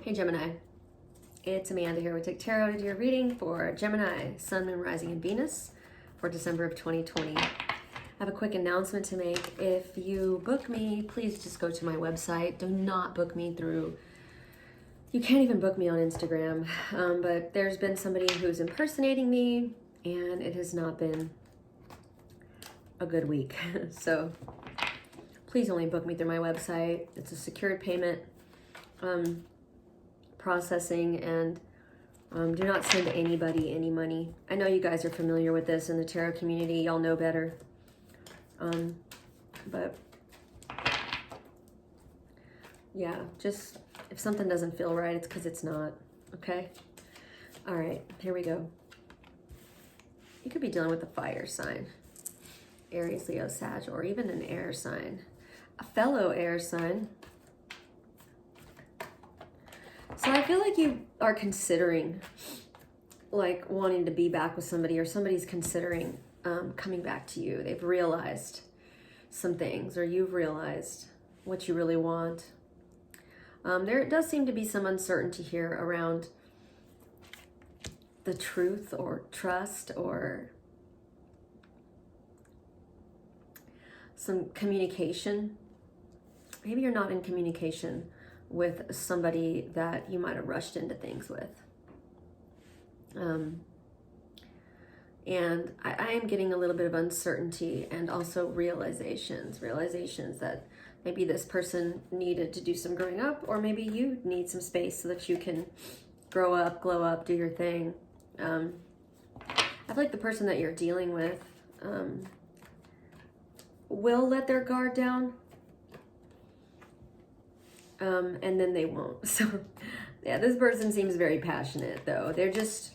Hey Gemini, it's Amanda here with Tik Tarot to do your reading for Gemini, Sun, Moon, Rising, and Venus for December of 2020. I have a quick announcement to make. If you book me, please just go to my website. Do not book me through, you can't even book me on Instagram, but there's been somebody who's impersonating me and it has not been a good week. So please only book me through my website. It's a secured payment processing, and do not send anybody any money. I know you guys are familiar with this in the tarot community. Y'all know better. But yeah, just if something doesn't feel right, it's because it's not. Okay? All right, here we go. You could be dealing with a fire sign. Aries, Leo, Sag, or even an air sign. A fellow air sign. So I feel like you are considering like wanting to be back with somebody, or somebody's considering coming back to you. They've realized some things, or you've realized what you really want. There does seem to be some uncertainty here around the truth or trust, or some communication. Maybe you're not in communication with somebody that you might have rushed into things with. And I am getting a little bit of uncertainty and also realizations that maybe this person needed to do some growing up, or maybe you need some space so that you can grow up, glow up, do your thing. I feel like the person that you're dealing with will let their guard down. And then they won't. So yeah, this person seems very passionate though. They're just,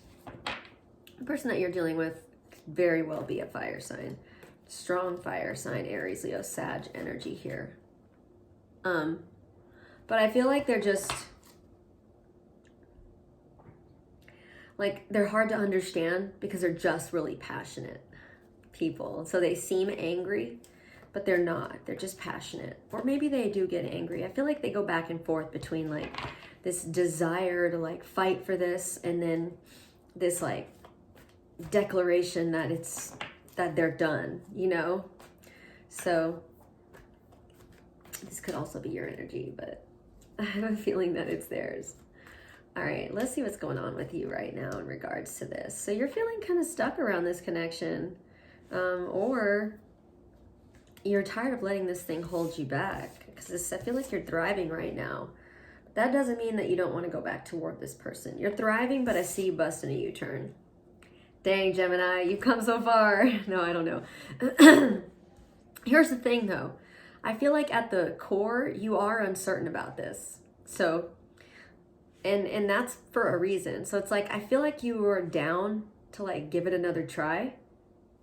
the person that you're dealing with could very well be a fire sign. Strong fire sign, Aries, Leo, Sag energy here. But I feel like they're just, like, they're hard to understand because they're just really passionate people. So they seem angry, but they're not. They're just passionate. Or maybe they do get angry. I feel like they go back and forth between like this desire to like fight for this, and then this like declaration that they're done, you know? So this could also be your energy, but I have a feeling that it's theirs. All right, let's see what's going on with you right now in regards to this. So you're feeling kind of stuck around this connection, or you're tired of letting this thing hold you back, because I feel like you're thriving right now. But that doesn't mean that you don't want to go back toward this person. You're thriving, but I see you busting a U-turn. Dang, Gemini, you've come so far. No, I don't know. Here's the thing though. I feel like at the core, you are uncertain about this. So, and that's for a reason. So it's like, I feel like you were down to like give it another try,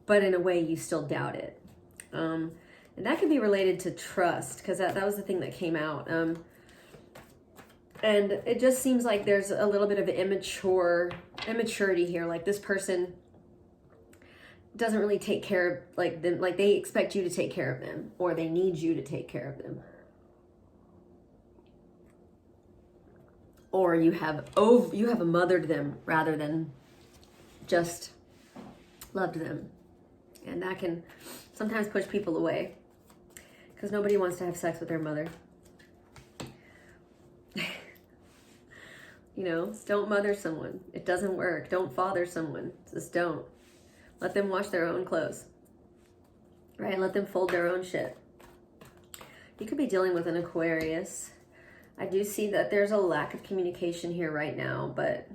but in a way you still doubt it. And that could be related to trust, because that was the thing that came out. And it just seems like there's a little bit of immaturity here. Like this person doesn't really take care of like them, like they expect you to take care of them, or they need you to take care of them. Or you have mothered them rather than just loved them. And that can sometimes push people away, because nobody wants to have sex with their mother. You know, just don't mother someone. It doesn't work. Don't father someone. Just don't. Let them wash their own clothes. Right? Let them fold their own shit. You could be dealing with an Aquarius. I do see that there's a lack of communication here right now, but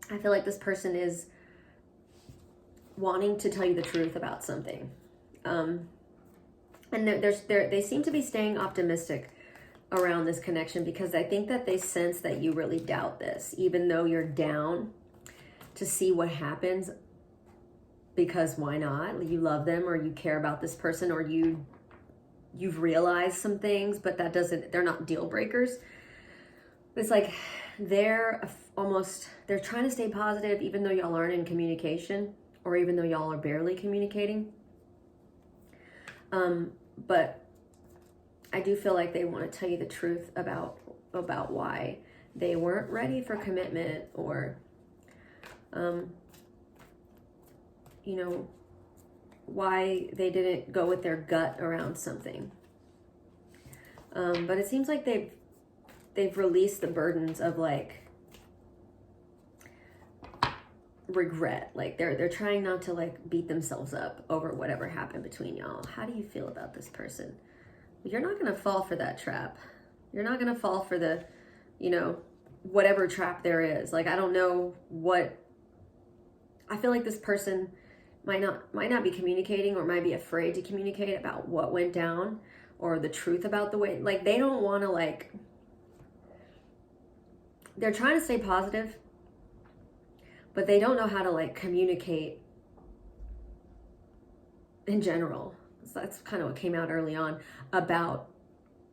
I feel like this person is wanting to tell you the truth about something. And they seem to be staying optimistic around this connection, because I think that they sense that you really doubt this, even though you're down to see what happens, because why not? You love them, or you care about this person, or you've realized some things, but they're not deal breakers. It's like they're trying to stay positive even though y'all aren't in communication, or even though y'all are barely communicating. But I do feel like they want to tell you the truth about why they weren't ready for commitment, or, you know, why they didn't go with their gut around something. But it seems like they've released the burdens of like regret. Like they're trying not to like beat themselves up over whatever happened between y'all. How do you feel about this person? You're not going to fall for that trap. You're not going to fall for the, you know, whatever trap there is. Like, I don't know what, I feel like this person might not be communicating, or might be afraid to communicate about what went down, or the truth about the way, like, they don't want to, like, they're trying to stay positive, but they don't know how to like communicate in general. So that's kind of what came out early on about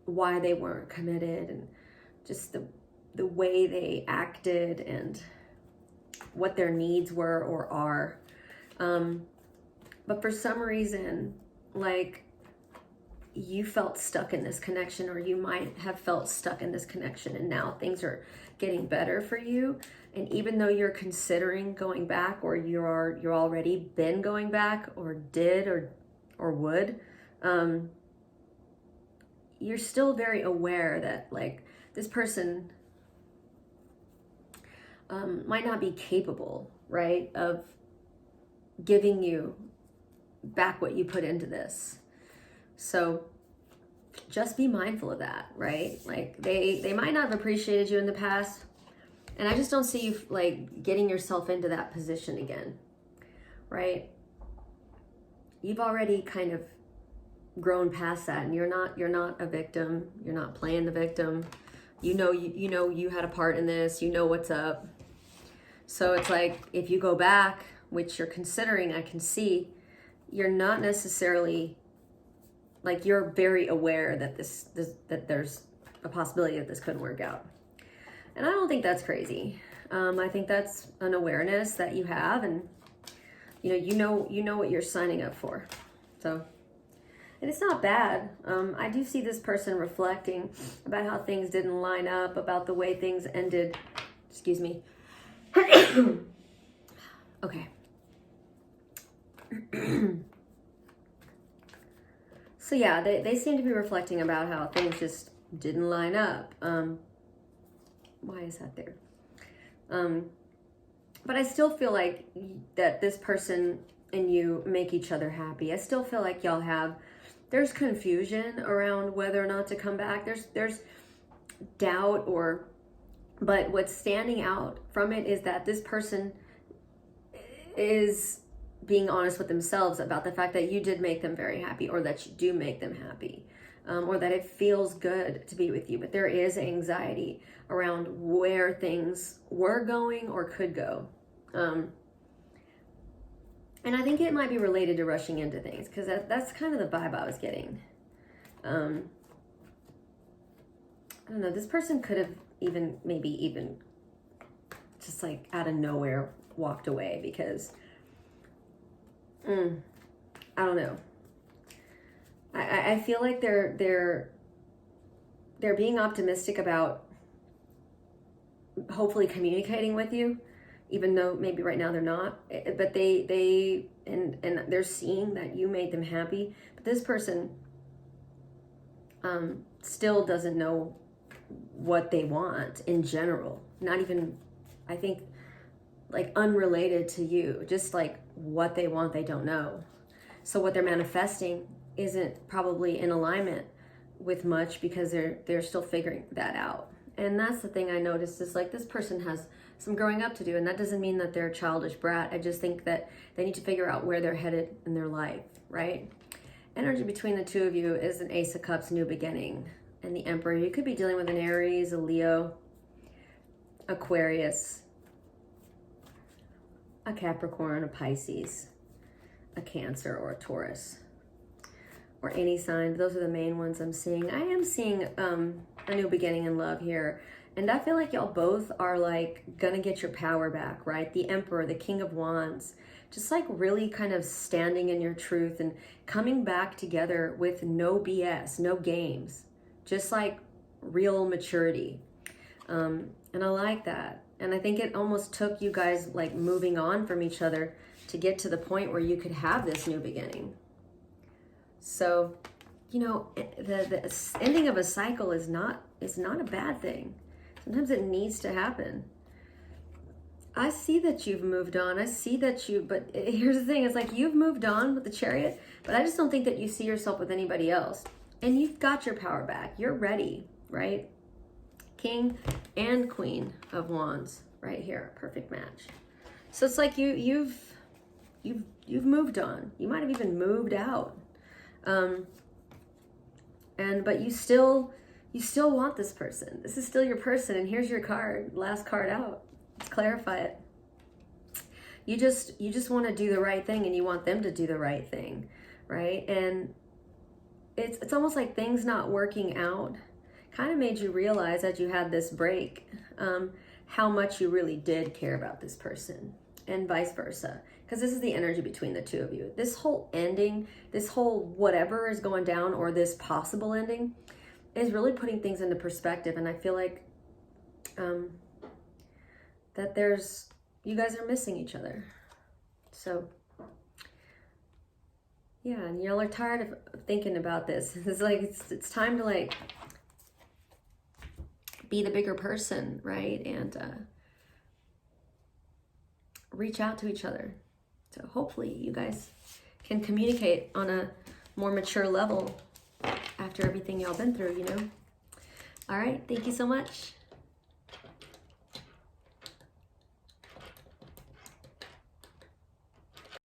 why they weren't committed, and just the way they acted, and what their needs were or are. But for some reason, like, you felt stuck in this connection, or you might have felt stuck in this connection, and now things are getting better for you. And even though you're considering going back, or you're already been going back, or did, or would, you're still very aware that like this person might not be capable, right, of giving you back what you put into this. So just be mindful of that, right? Like they might not have appreciated you in the past, and I just don't see you like getting yourself into that position again, right? You've already kind of grown past that, and you're not a victim. You're not playing the victim. You know you had a part in this. You know what's up. So it's like, if you go back, which you're considering, I can see, you're not necessarily, like, you're very aware that that there's a possibility that this couldn't work out. And I don't think that's crazy. I think that's an awareness that you have, and you know what you're signing up for. So, and it's not bad. I do see this person reflecting about how things didn't line up, about the way things ended. Excuse me. Okay. So yeah, they seem to be reflecting about how things just didn't line up. Why is that there? But I still feel like that this person and you make each other happy. I still feel like there's confusion around whether or not to come back. There's doubt, but what's standing out from it is that this person is being honest with themselves about the fact that you did make them very happy, or that you do make them happy, or that it feels good to be with you. But there is anxiety around where things were going or could go. And I think it might be related to rushing into things, because that's kind of the vibe I was getting. I don't know, this person could have maybe even just like out of nowhere walked away, because I don't know. I feel like they're being optimistic about hopefully communicating with you, even though maybe right now they're not. But they they're seeing that you made them happy. But this person still doesn't know what they want in general. Not even, I think, like unrelated to you. Just like what they want, they don't know. So what they're manifesting isn't probably in alignment with much, because they're still figuring that out. And that's the thing I noticed, is like this person has some growing up to do, and that doesn't mean that they're a childish brat. I just think that they need to figure out where they're headed in their life, right? Energy between the two of you is an Ace of Cups, new beginning, and the Emperor. You could be dealing with an Aries, a Leo, Aquarius, a Capricorn, a Pisces, a Cancer, or a Taurus, or any sign. Those are the main ones I'm seeing. I am seeing a new beginning in love here. And I feel like y'all both are like gonna get your power back, right? The Emperor, the King of Wands, just like really kind of standing in your truth and coming back together with no BS, no games, just like real maturity. And I like that. And I think it almost took you guys like moving on from each other to get to the point where you could have this new beginning. So, you know, the ending of a cycle is not a bad thing. Sometimes it needs to happen. I see that you've moved on. I see that but here's the thing, it's like you've moved on with the Chariot, but I just don't think that you see yourself with anybody else. And you've got your power back. You're ready, right? King and Queen of Wands right here, perfect match. So it's like you've moved on. You might have even moved out. But you still want this person. This is still your person, and here's your card, last card out. Let's clarify it. You just want to do the right thing, and you want them to do the right thing, right? And it's almost like things not working out kind of made you realize as you had this break how much you really did care about this person, and vice versa. Because this is the energy between the two of you. This whole ending, this whole whatever is going down, or this possible ending, is really putting things into perspective. And I feel like that you guys are missing each other. So yeah, and y'all are tired of thinking about this. It's like it's time to like be the bigger person, right? And reach out to each other. So hopefully you guys can communicate on a more mature level after everything y'all been through, you know? All right, thank you so much.